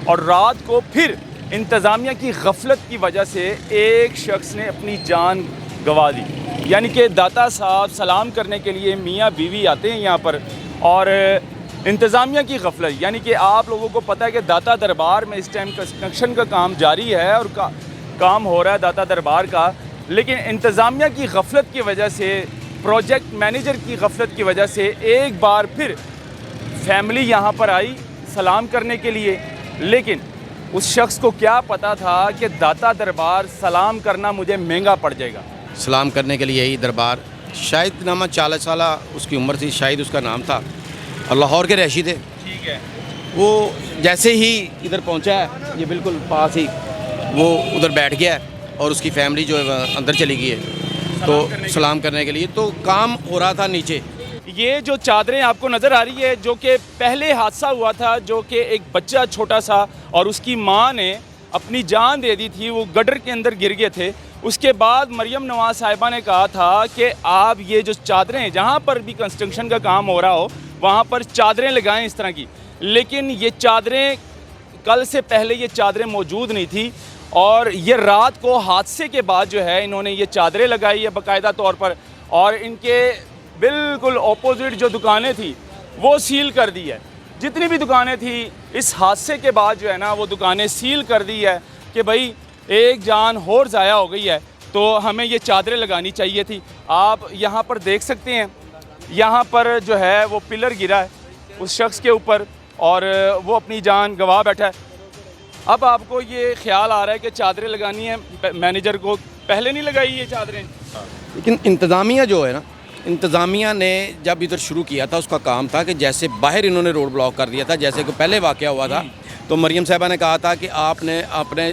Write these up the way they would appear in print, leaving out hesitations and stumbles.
और रात को फिर इंतज़ामिया की गफलत की वजह से एक शख्स ने अपनी जान गंवा दी। यानी कि दाता साहब सलाम करने के लिए मियाँ बीवी आते हैं यहाँ पर, और इंतज़ामिया की गफलत, यानी कि आप लोगों को पता है कि दाता दरबार में इस टाइम कंस्ट्रक्शन का काम जारी है और काम हो रहा है दाता दरबार का, लेकिन इंतज़ामिया की गफलत की वजह से, प्रोजेक्ट मैनेजर की गफलत की वजह से एक बार फिर फैमिली यहाँ पर आई सलाम करने के लिए। लेकिन उस शख्स को क्या पता था कि दाता दरबार सलाम करना मुझे महंगा पड़ जाएगा। सलाम करने के लिए यही दरबार, शायद नामा 40 साल उसकी उम्र थी, शायद उसका नाम था, और लाहौर के रहशी थे। ठीक है। वो जैसे ही इधर पहुंचा है, ये बिल्कुल पास ही वो उधर बैठ गया है और उसकी फैमिली जो है अंदर चली गई है तो सलाम करने के लिए। तो काम हो रहा था नीचे। ये जो चादरें आपको नज़र आ रही है, जो कि पहले हादसा हुआ था, जो कि एक बच्चा छोटा सा और उसकी माँ ने अपनी जान दे दी थी, वो गटर के अंदर गिर गए थे। उसके बाद मरियम नवाज साहिबा ने कहा था कि आप ये जो चादरें, जहाँ पर भी कंस्ट्रक्शन का काम हो रहा हो वहाँ पर चादरें लगाएं इस तरह की। लेकिन ये चादरें, कल से पहले ये चादरें मौजूद नहीं थी, और ये रात को हादसे के बाद जो है इन्होंने ये चादरें लगाई है बाकायदा तौर पर, और इनके बिल्कुल ऑपोजिट जो दुकानें थी वो सील कर दी है। जितनी भी दुकानें थी इस हादसे के बाद जो है ना, वो दुकानें सील कर दी है कि भाई एक जान और ज़ाया हो गई है तो हमें ये चादरें लगानी चाहिए थी। आप यहाँ पर देख सकते हैं, यहाँ पर जो है वो पिलर गिरा है उस शख्स के ऊपर और वो अपनी जान गंवा बैठा है। अब आपको ये ख्याल आ रहा है कि चादरें लगानी है, मैनेजर को पहले नहीं लगाई ये चादरें। लेकिन इंतज़ामिया जो है ना, इंतज़ामिया ने जब इधर शुरू किया था उसका काम था कि जैसे बाहर इन्होंने रोड ब्लॉक कर दिया था, जैसे कि पहले वाक़या हुआ था, तो मरियम साहिबा ने कहा था कि आपने अपने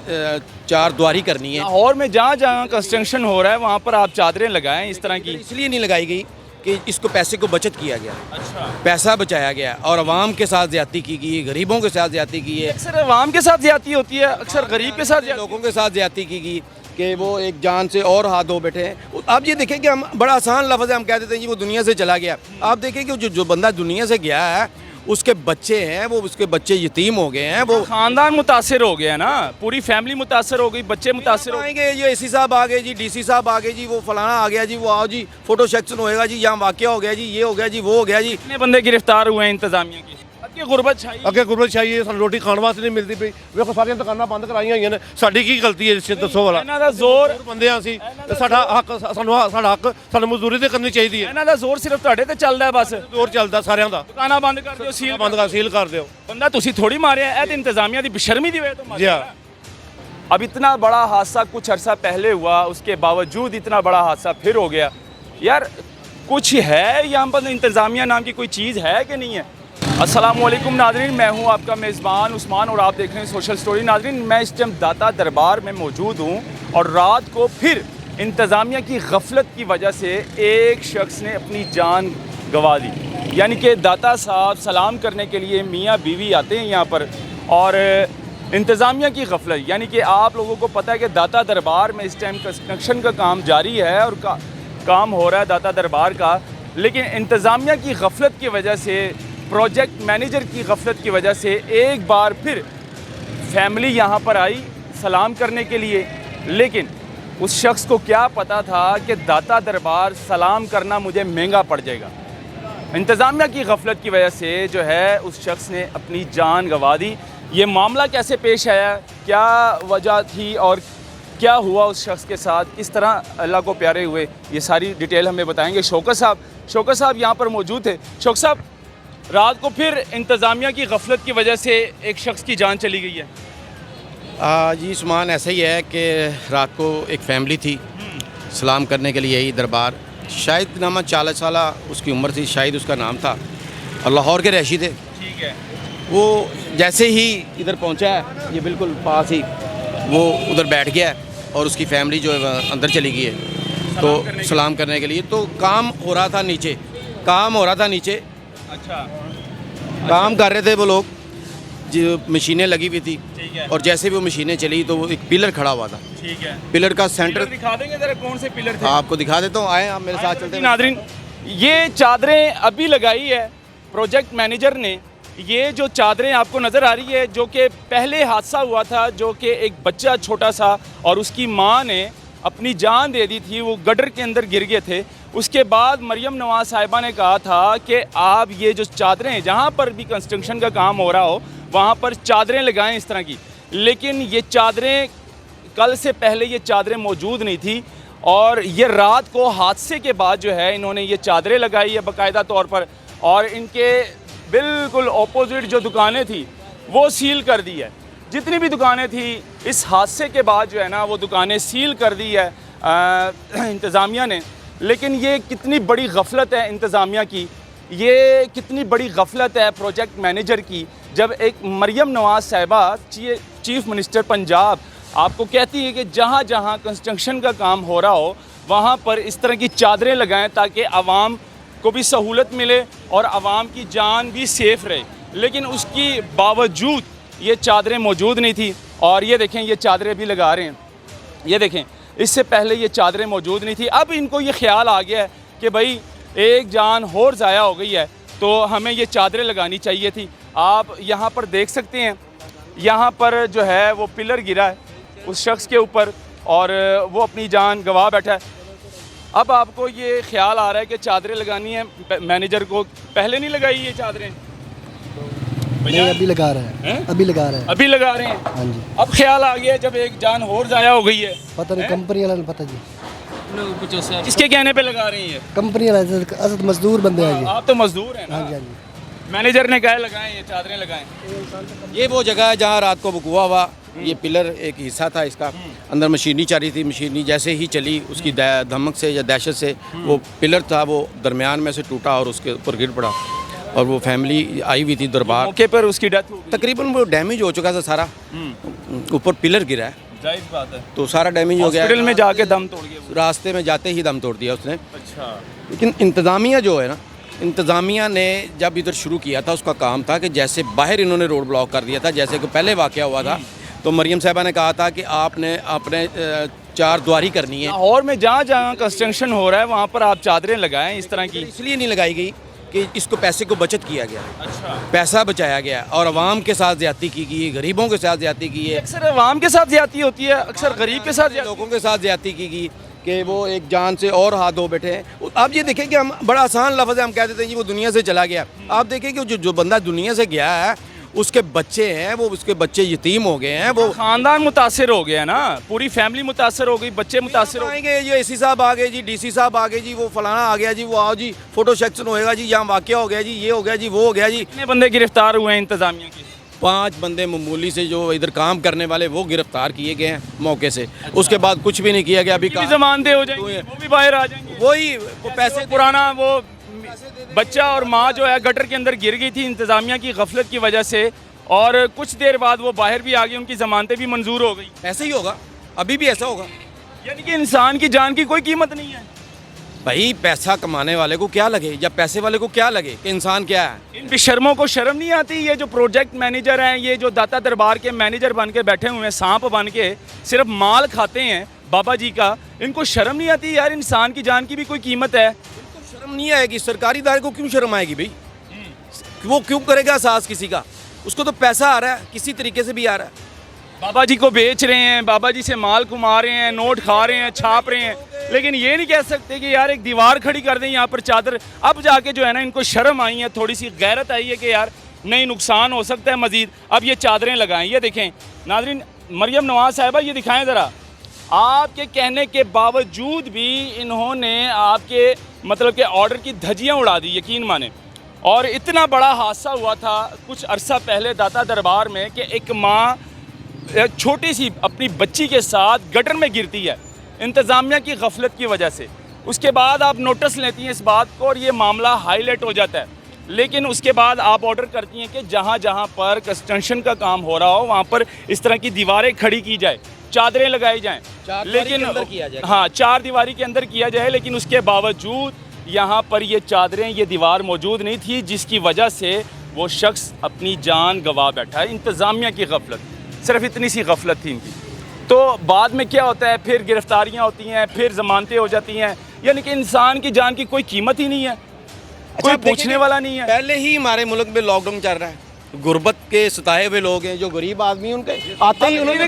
चार द्वारी करनी है। लाहौर में जहाँ जहाँ कंस्ट्रक्शन हो रहा है वहाँ पर आप चादरें लगाएं इस तरह की। इसलिए नहीं लगाई गई कि इसको पैसे को बचत किया गया, अच्छा, पैसा बचाया गया और अवाम के साथ ज़्यादती की गई, गरीबों के साथ ज़्यादती की है। अक्सर अवाम के साथ ज़्यादती होती है, अक्सर गरीब के साथ लोगों के साथ ज़्यादती की गई कि वो एक जान से और हाथ धो बैठे हैं। आप ये देखें कि हम बड़ा आसान लफ्ज़ है, हम कह देते हैं जी वो दुनिया से चला गया। आप देखें कि जो बंदा दुनिया से गया है उसके बच्चे हैं, वो उसके बच्चे यतीम हो गए हैं, वो खानदान मुतासिर हो गया ना, पूरी फैमिली मुतासिर हो गई, बच्चे मुतासिर हो आएंगे। ये एसी साहब आ गए जी, डीसी साहब आ गए जी, वो फलाना आ गया जी, वो आओ जी फोटो सेक्शन होएगा जी, यहाँ वाक़या हो गया जी, ये हो गया जी, वो हो गया जी। कितने बंदे गिरफ्तार हुए हैं इंतजामिया की। गुरबत छाई, ਅੱਗੇ ਗੁਰਬਤ ਛਾਈ, ਸਾਨੂੰ ਰੋਟੀ ਖਾਣ ਵਾਸਤੇ ਨਹੀਂ ਮਿਲਦੀ ਪਈ। ਵੇਖੋ ਸਾਰੀਆਂ ਦੁਕਾਨਾਂ ਬੰਦ ਕਰਾਈਆਂ ਹੋਈਆਂ ਨੇ, ਸਾਡੀ ਕੀ ਗਲਤੀ ਹੈ ਇਸ 'ਚ ਦੱਸੋ ਵਾਲਾ। ਇਹਨਾਂ ਦਾ ਜ਼ੋਰ, ਬੰਦੇ ਆ ਅਸੀਂ, ਤੇ ਸਾਡਾ ਹੱਕ, ਸਾਡਾ ਹੱਕ ਸਾਨੂੰ ਮਜ਼ਦੂਰੀ ਤੇ ਕਰਨੀ ਚਾਹੀਦੀ ਹੈ। ਇਹਨਾਂ ਦਾ ਜ਼ੋਰ ਸਿਰਫ ਤੁਹਾਡੇ ਤੇ ਚੱਲਦਾ ਹੈ, ਬਸ ਜ਼ੋਰ ਚੱਲਦਾ ਸਾਰਿਆਂ ਦਾ। ਦੁਕਾਨਾਂ ਬੰਦ ਕਰ ਦਿਓ, ਸੀਲ ਸੀਲ ਕਰ ਦਿਓ। ਬੰਦਾ ਤੁਸੀਂ ਥੋੜੀ ਮਾਰਿਆ, ਇਹ ਤੇ ਇੰਤਜ਼ਾमिया ਦੀ बेशर्मी ਦੀ वजह ਤੋਂ जी मारा। हाँ। अब इतना बड़ा हादसा कुछ अरसा पहले हुआ, उसके बावजूद इतना बड़ा हादसा फिर हो गया। यार कुछ है यहाँ पर, इंतज़ामिया नाम की कोई चीज़ है कि नहीं है। अस्सलामुअलैकुम नाज़रीन, मैं हूँ आपका मेज़बान उस्मान और आप देख रहे हैं सोशल स्टोरी। नाज़रीन, मैं इस टाइम दाता दरबार में मौजूद हूँ और रात को फिर इंतज़ामिया की गफलत की वजह से एक शख्स ने अपनी जान गंवा दी। यानी कि दाता साहब सलाम करने के लिए मियाँ बीवी आते हैं यहाँ पर, और इंतज़ामिया की गफलत, यानी कि आप लोगों को पता है कि दाता दरबार में इस टाइम कंस्ट्रक्शन का काम जारी है और काम हो रहा है दाता दरबार का, लेकिन इंतज़ामिया की गफलत की वजह से, प्रोजेक्ट मैनेजर की गफलत की वजह से एक बार फिर फैमिली यहाँ पर आई सलाम करने के लिए। लेकिन उस शख्स को क्या पता था कि दाता दरबार सलाम करना मुझे महंगा पड़ जाएगा। इंतज़ामिया की गफलत की वजह से जो है उस शख्स ने अपनी जान गंवा दी। ये मामला कैसे पेश आया, क्या वजह थी और क्या हुआ उस शख्स के साथ, किस तरह अल्लाह को प्यारे हुए, ये सारी डिटेल हमें बताएंगे शौकत साहब यहाँ पर मौजूद थे। शौकत साहब, रात को फिर इंतज़ामिया की गफलत की वजह से एक शख्स की जान चली गई है। जी उस्मान, ऐसा ही है कि रात को एक फैमिली थी सलाम करने के लिए यही दरबार, शायद नामा 40 साल उसकी उम्र थी, शायद उसका नाम था, और लाहौर के रहशी थे। ठीक है। वो जैसे ही इधर पहुंचा है, ये बिल्कुल पास ही वो उधर बैठ गया है और उसकी फैमिली जो है अंदर चली गई है तो सलाम करने के लिए। तो काम हो रहा था नीचे, अच्छा, काम कर रहे थे वो लोग, जो मशीनें लगी हुई थी, और जैसे भी वो मशीनें चली तो वो एक पिलर खड़ा हुआ था। ठीक है। पिलर का सेंटर दिखा देंगे जरा कौन से पिलर थे? आपको दिखा देता हूँ, आए आप मेरे साथ चलते हैं। नाज़रीन, ये चादरें अभी लगाई है प्रोजेक्ट मैनेजर ने, ये जो चादरें आपको नज़र आ रही है, जो कि पहले हादसा हुआ था, जो कि एक बच्चा छोटा सा और उसकी माँ ने अपनी जान दे दी थी, वो गटर के अंदर गिर गए थे। उसके बाद मरियम नवाज़ साहिबा ने कहा था कि आप ये जो चादरें, जहाँ पर भी कंस्ट्रक्शन का काम हो रहा हो वहाँ पर चादरें लगाएं इस तरह की। लेकिन ये चादरें, कल से पहले ये चादरें मौजूद नहीं थी और ये रात को हादसे के बाद जो है इन्होंने ये चादरें लगाई है बाकायदा तौर पर, और इनके बिल्कुल ऑपोजिट जो दुकानें थी वो सील कर दी है। जितनी भी दुकानें थी इस हादसे के बाद जो है ना वो दुकानें सील कर दी है इंतज़ामिया ने। लेकिन ये कितनी बड़ी गफलत है इंतज़ामिया की, ये कितनी बड़ी गफलत है प्रोजेक्ट मैनेजर की, जब एक मरियम नवाज़ साहिबा चीफ़ मिनिस्टर पंजाब आपको कहती है कि जहाँ जहाँ कंस्ट्रक्शन का काम हो रहा हो वहाँ पर इस तरह की चादरें लगाएं ताकि आवाम को भी सहूलत मिले और आवाम की जान भी सेफ़ रहे। लेकिन उसकी बावजूद ये चादरें मौजूद नहीं थी। और ये देखें, ये चादरें भी लगा रहे हैं, ये देखें, इससे पहले ये चादरें मौजूद नहीं थी। अब इनको ये ख्याल आ गया है कि भाई एक जान और ज़ाया हो गई है तो हमें ये चादरें लगानी चाहिए थी। आप यहाँ पर देख सकते हैं, यहाँ पर जो है वो पिलर गिरा है उस शख्स के ऊपर और वो अपनी जान गंवा बैठा है। अब आपको ये ख्याल आ रहा है कि चादरें लगानी है, मैनेजर को पहले नहीं लगाई ये चादरें? नहीं, अभी लगा रहे हैं, अभी लगा रहे हैं, अभी लगा रहे हैं। हाँ जी। अब ख्याल आ गया जब एक जान और ज़ाया हो गई है। पता नहीं, कंपनी वाला नहीं पता जी, किसके कहने पे लगा रही है? कंपनी वाला असद मजदूर बंदे हैं जी। आप तो मजदूर हैं ना। हाँ जी, हाँ जी। मैनेजर ने कहा लगाएं ये चादरें लगाएं। ये वो जगह है जहाँ रात को वकूआ हुआ। ये पिलर एक हिस्सा था इसका, अंदर मशीनी चल रही थी। मशीनी जैसे ही चली उसकी धमक से या दहशत से वो पिलर था वो दरमियान में से टूटा और उसके ऊपर गिर पड़ा और वो फैमिली आई हुई थी दरबार। मौके पर उसकी डेथ हो गई। तकरीबन वो डैमेज हो चुका था सारा, ऊपर पिलर गिरा है जायज़ बात है। तो सारा डैमेज हो गया। हॉस्पिटल में जाके दम तोड़ गया वो। रास्ते में जाते ही दम तोड़ दिया उसने। अच्छा। लेकिन इंतज़ामिया जो है ना, इंतज़ामिया ने जब इधर शुरू किया था उसका काम था कि जैसे बाहर इन्होंने रोड ब्लॉक कर दिया था, जैसे कि पहले वाक़या हुआ था, तो मरियम साहिबा ने कहा था कि आपने अपने चार द्वारी करनी है और में जहाँ जहाँ कंस्ट्रक्शन हो रहा है वहाँ पर आप चादरें लगाएं इस तरह की। इसलिए नहीं लगाई गई कि इसको पैसे को बचत किया गया, अच्छा, पैसा बचाया गया और अवाम के साथ ज़्यादती की गई, गरीबों के साथ ज़्यादती की है। अक्सर अवाम के साथ ज्यादती होती है, अक्सर गरीब के साथ लोगों के साथ ज़्यादती की गई कि वो एक जान से और हाथ धो बैठे हैं। आप ये देखें कि हम बड़ा आसान लफ्ज़ है, हम कह देते हैं जी वो दुनिया से चला गया। आप देखें कि जो बंदा दुनिया से गया है उसके बच्चे हैं, वो उसके बच्चे यतीम हो गए हैं, वो खानदान मुतासिर हो गया ना, पूरी फैमिली मुतासिर हो गई, बच्चे मुतासिर हो गए। आएंगे ये एसी साहब आ गए जी, डीसी साहब आ गए जी, वो फलाना आ गया जी, वो आओ जी फोटो सेक्शन होएगा जी, यहाँ वाक़या हो गया जी, ये हो गया जी, वो हो गया जी। कितने बंदे गिरफ्तार हुए हैं इंतजामिया के? 5 बंदे मामूली से जो इधर काम करने वाले वो गिरफ्तार किए गए हैं मौके से। उसके बाद कुछ भी नहीं किया गया। अभी जमानतें हो जाएंगी, वो भी बाहर आ जाएंगे। वही वो पैसे पुराना वो बच्चा और माँ जो है गटर के अंदर गिर गई थी इंतजामिया की गफलत की वजह से, और कुछ देर बाद वो बाहर भी आ गई, उनकी जमानतें भी मंजूर हो गई। ऐसे ही होगा, अभी भी ऐसा होगा। यानी कि इंसान की जान की कोई कीमत नहीं है। भाई पैसा कमाने वाले को क्या लगे या पैसे वाले को क्या लगे कि इंसान क्या है। इन बेशर्मों को शर्म नहीं आती? ये जो प्रोजेक्ट मैनेजर हैं, ये जो दाता दरबार के मैनेजर बन के बैठे हुए हैं, सांप बन के सिर्फ माल खाते हैं बाबा जी का, इनको शर्म नहीं आती यार? इंसान की जान की भी कोई कीमत है। इनको शर्म नहीं आएगी? सरकारी इदारे को क्यों शर्म आएगी भाई? वो क्यों करेगा एहसास किसी का? उसको तो पैसा आ रहा है, किसी तरीके से भी आ रहा है। बाबा जी को बेच रहे हैं, बाबा जी से माल कमा रहे हैं, नोट खा रहे हैं, छाप रहे हैं, लेकिन ये नहीं कह सकते कि यार एक दीवार खड़ी कर दें यहाँ पर चादर। अब जाके जो है ना इनको शर्म आई है, थोड़ी सी गैरत आई है कि यार नहीं, नुकसान हो सकता है मजीद, अब ये चादरें लगाएं। ये देखें नाज़रीन, मरियम नवाज साहिबा ये दिखाएं ज़रा, आपके कहने के बावजूद भी इन्होंने आपके मतलब के ऑर्डर की धज्जियाँ उड़ा दी, यकीन माने। और इतना बड़ा हादसा हुआ था कुछ अरसा पहले दाता दरबार में कि एक माँ छोटी सी अपनी बच्ची के साथ गटर में गिरती है इंतज़ामिया की गफलत की वजह से। उसके बाद आप नोटिस लेती हैं इस बात को और ये मामला हाईलाइट हो जाता है, लेकिन उसके बाद आप ऑर्डर करती हैं कि जहाँ जहाँ पर कंस्ट्रक्शन का काम हो रहा हो वहाँ पर इस तरह की दीवारें खड़ी की जाए, चादरें लगाई जाएँ, लेकिन हाँ 4 दीवारी के अंदर किया जाए। लेकिन उसके बावजूद यहाँ पर ये चादरें, ये दीवार मौजूद नहीं थी, जिसकी वजह से वो शख्स अपनी जान गंवा बैठा है। इंतज़ामिया की गफलत, सिर्फ इतनी सी गफलत थी इनकी। तो बाद में क्या होता है, फिर गिरफ्तारियाँ होती हैं, फिर जमानतें हो जाती हैं। यानी कि इंसान की जान की कोई कीमत ही नहीं है, कोई पूछने वाला नहीं है। पहले ही हमारे मुल्क में लॉकडाउन चल रहा है, गुर्बत के सताए हुए लोग हैं, जो गरीब आदमी हैं, उनके आते ही उन्होंने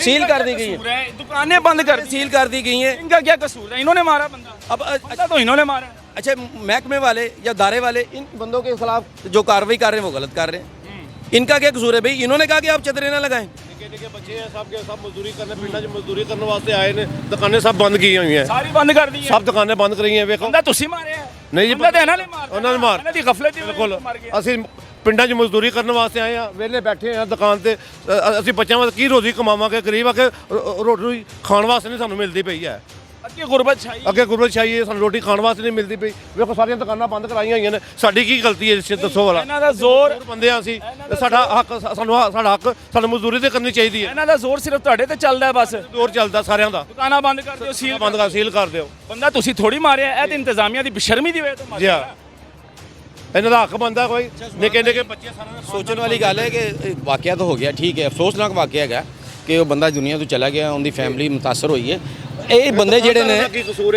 सील कर दी गई है, दुकानें बंद कर दी, सील कर दी गई हैं। इनका क्या कसूर है? इन्होंने मारा बंदा, अब बंदा तो इन्होंने मारा है। अच्छा, महकमे वाले या दायरे वाले इन बंदों के खिलाफ जो कार्रवाई कर रहे हैं वो गलत कर रहे हैं। इनका क्या कसूर है भाई? इन्होंने कहा कि आप चदरें ना लगाएं। निके बच्चे हैं, सब मजदूरी करने, पिंडा 'ਚ मजदूरी करने वास्ते आए ने, दुकानें सब बंद की हुई हैं, सारी बंद कर दी है। सब दुकानें बंद करी हैं। ਵੇਖੋ बंदा ਤੁਸੀਂ ਮਾਰਿਆ ਹੈ? ਨਹੀਂ ਜੀ, ਬੰਦਾ ਤਾਂ ਇਹਨਾਂ ਨੇ ਮਾਰਤਾ, ਉਹਨਾਂ ਨੇ ਮਾਰ ਇਹਨਾਂ ਦੀ ਗਫਲਤ ਦੀ ਵਜ੍ਹਾ ਬਿਲਕੁਲ ਨਾਲ ਮਰ ਗਿਆ। ਅਸੀਂ ਪਿੰਡਾਂ 'ਚ ਮਜ਼ਦੂਰੀ ਕਰਨ ਵਾਸਤੇ ਆਏ ਆ, ਵਿਹਲੇ ਬੈਠੇ ਆ ਦੁਕਾਨ ਤੇ। ਅਸੀਂ ਬੱਚਿਆਂ ਵਾਸਤੇ ਕੀ ਰੋਜ਼ੀ ਕਮਾਵਾਂਗੇ? ਗਰੀਬ ਆ ਕੇ ਰੋਟੀ ਖਾਣ ਵਾਸਤੇ ਨਹੀਂ ਸਾਨੂੰ ਮਿਲਦੀ ਪਈ ਹੈ। ਅੱਗੇ ਗੁਰਬਤ ਛਾਈ, ਅੱਗੇ ਗੁਰਬਤ ਛਾਈ ਹੈ, ਸਾਨੂੰ ਰੋਟੀ ਖਾਣ ਵਾਸਤੇ ਨਹੀਂ ਮਿਲਦੀ ਪਈ। ਵੇਖੋ ਸਾਰੀਆਂ ਦੁਕਾਨਾਂ ਬੰਦ ਕਰਾਈਆਂ ਹੋਈਆਂ ਨੇ, ਸਾਡੀ ਕੀ ਗਲਤੀ ਹੈ? ਇਸ 'ਚ ਦੱਸੋ ਵਾਲਾ ਇਹਨਾਂ ਦਾ ਜ਼ੋਰ, ਬੰਦੇ ਆ ਅਸੀਂ, ਸਾਡਾ ਹੱਕ ਸਾਨੂੰ ਮਜ਼ਦੂਰੀ ਤੇ ਕਰਨੀ ਚਾਹੀਦੀ ਹੈ। ਇਹਨਾਂ ਦਾ ਜ਼ੋਰ ਸਿਰਫ ਤੁਹਾਡੇ ਤੇ ਚੱਲਦਾ ਹੈ ਬਸ। ਦੌਰ ਚੱਲਦਾ ਸਾਰਿਆਂ ਦਾ, ਦੁਕਾਨਾਂ ਬੰਦ ਕਰ ਦਿਓ, ਸੀਲ ਬੰਦ ਕਰ, ਸੀਲ ਕਰ ਦਿਓ। ਬੰਦਾ ਤੁਸੀਂ ਥੋੜੀ ਮਾਰਿਆ, ਇਹ ਤੇ ਇੰਤਜ਼ਾਮੀਆ ਦੀ ਬੇਸ਼ਰਮੀ ਦੀ ਵਜ੍ਹਾ ਤੋਂ ਜੀ ਮਾਰਿਆ। ਹਾਂ, ਇਹਨਾਂ ਦਾ ਹੱਕ ਬੰਦਾ ਕੋਈ ਨਿੱਕੇ ਨਿੱਕੇ ਬੱਚੇ ਸਾਰਿਆਂ ਨੇ ਸੋਚਣ ਵਾਲੀ ਗੱਲ ਹੈ ਕਿ ਵਾਕਿਆ ਤਾਂ ਹੋ ਗਿਆ, ਠੀਕ ਹੈ, ਅਫਸੋਸਨਾਕ ਵਾਕਿਆ ਹੈਗਾ ਕਿ ਉਹ ਬੰਦਾ ਦੁਨੀਆ ਤੋਂ ਚਲਾ ਗਿਆ, ਉਹਦੀ ਫੈਮਿਲੀ ਮੁਤਾਸਰ ਹੋਈ ਹੈ। ਇਹ ਬੰਦੇ ਜਿਹੜੇ ਨੇ,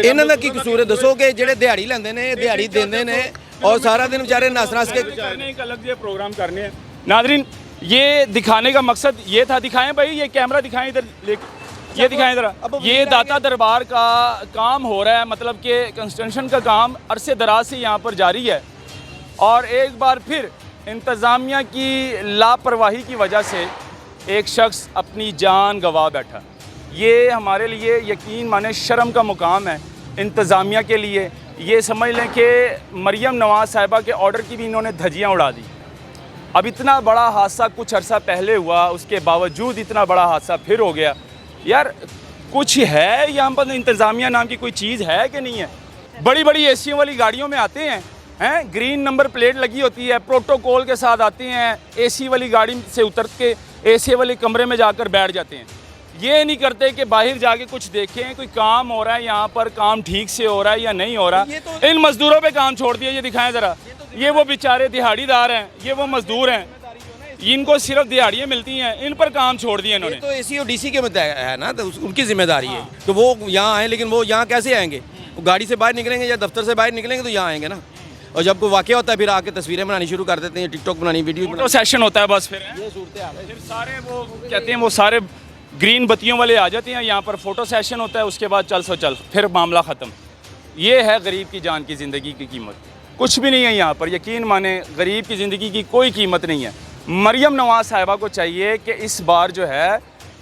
ਇਹਨਾਂ ਦਾ ਕੀ ਕਸੂਰ ਹੈ ਦੱਸੋ? ਕਿ ਜਿਹੜੇ ਦਿਹਾੜੀ ਲੈਂਦੇ ਨੇ, ਦਿਹਾੜੀ ਦਿੰਦੇ ਨੇ और सारा दिन बेचारे नस नस के करने एक अलग से प्रोग्राम करने हैं। नादरीन, ये दिखाने का मकसद ये था, दिखाएं भाई, ये कैमरा दिखाएं इधर, ये दिखाएं इधर। ये दाता दरबार का काम हो रहा है, मतलब कि कंस्ट्रक्शन का काम अरसे दराज से यहाँ पर जारी है और एक बार फिर इंतज़ामिया की लापरवाही की वजह से एक शख्स अपनी जान गंवा बैठा। ये हमारे लिए यकीन माने शर्म का मुकाम है इंतज़ामिया के लिए। ये समझ लें कि मरियम नवाज़ साहिबा के ऑर्डर की भी इन्होंने धज्जियाँ उड़ा दी। अब इतना बड़ा हादसा कुछ अरसा पहले हुआ, उसके बावजूद इतना बड़ा हादसा फिर हो गया। यार कुछ है यहाँ पर? इंतज़ामिया नाम की कोई चीज़ है कि नहीं है? बड़ी बड़ी एसियों वाली गाड़ियों में आते हैं, ग्रीन नंबर प्लेट लगी होती है, प्रोटोकॉल के साथ आते हैं, एसी वाली गाड़ी से उतर के एसी वाले कमरे में जाकर बैठ जाते हैं। ये नहीं करते कि बाहर जाके कुछ देखें कोई काम हो रहा है, यहाँ पर काम ठीक से हो रहा है या नहीं हो रहा। इन मजदूरों पे काम छोड़ दिया। ये दिखाएं ज़रा, ये वो बेचारे दिहाड़ीदार हैं, ये वो मजदूर हैं, इनको सिर्फ दिहाड़ियाँ मिलती हैं, इन पर काम छोड़ दिए इन्होंने। तो एसी और डीसी के मतलब है ना, तो उनकी जिम्मेदारी है। तो वो यहाँ आए, लेकिन वो यहाँ कैसे आएंगे? वो गाड़ी से बाहर निकलेंगे या दफ्तर से बाहर निकलेंगे तो यहाँ आएंगे ना। और जब कोई वाक़या होता है फिर आके तस्वीरें बनानी शुरू कर देते हैं, टिकटॉक बनानी, वीडियो फोटो सेशन होता है बस। फिर ये सूरत हाल है। फिर सारे वो कहते हैं, वो सारे ग्रीन बत्तियों वाले आ जाते हैं, यहाँ पर फ़ोटो सेशन होता है, उसके बाद चल सो चल, फिर मामला ख़त्म। ये है गरीब की जान की ज़िंदगी की कीमत। कुछ भी नहीं है यहाँ पर, यकीन माने गरीब की ज़िंदगी की कोई कीमत नहीं है। मरियम नवाज़ साहिबा को चाहिए कि इस बार जो है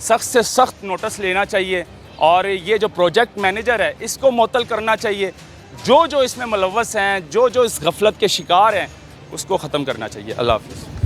सख्त से सख्त नोटिस लेना चाहिए और ये जो प्रोजेक्ट मैनेजर है इसको मुअत्तल करना चाहिए। जो इसमें मुलव्वस हैं, जो इस गफलत के शिकार हैं, उसको ख़त्म करना चाहिए। अल्लाह हाफ़िज़।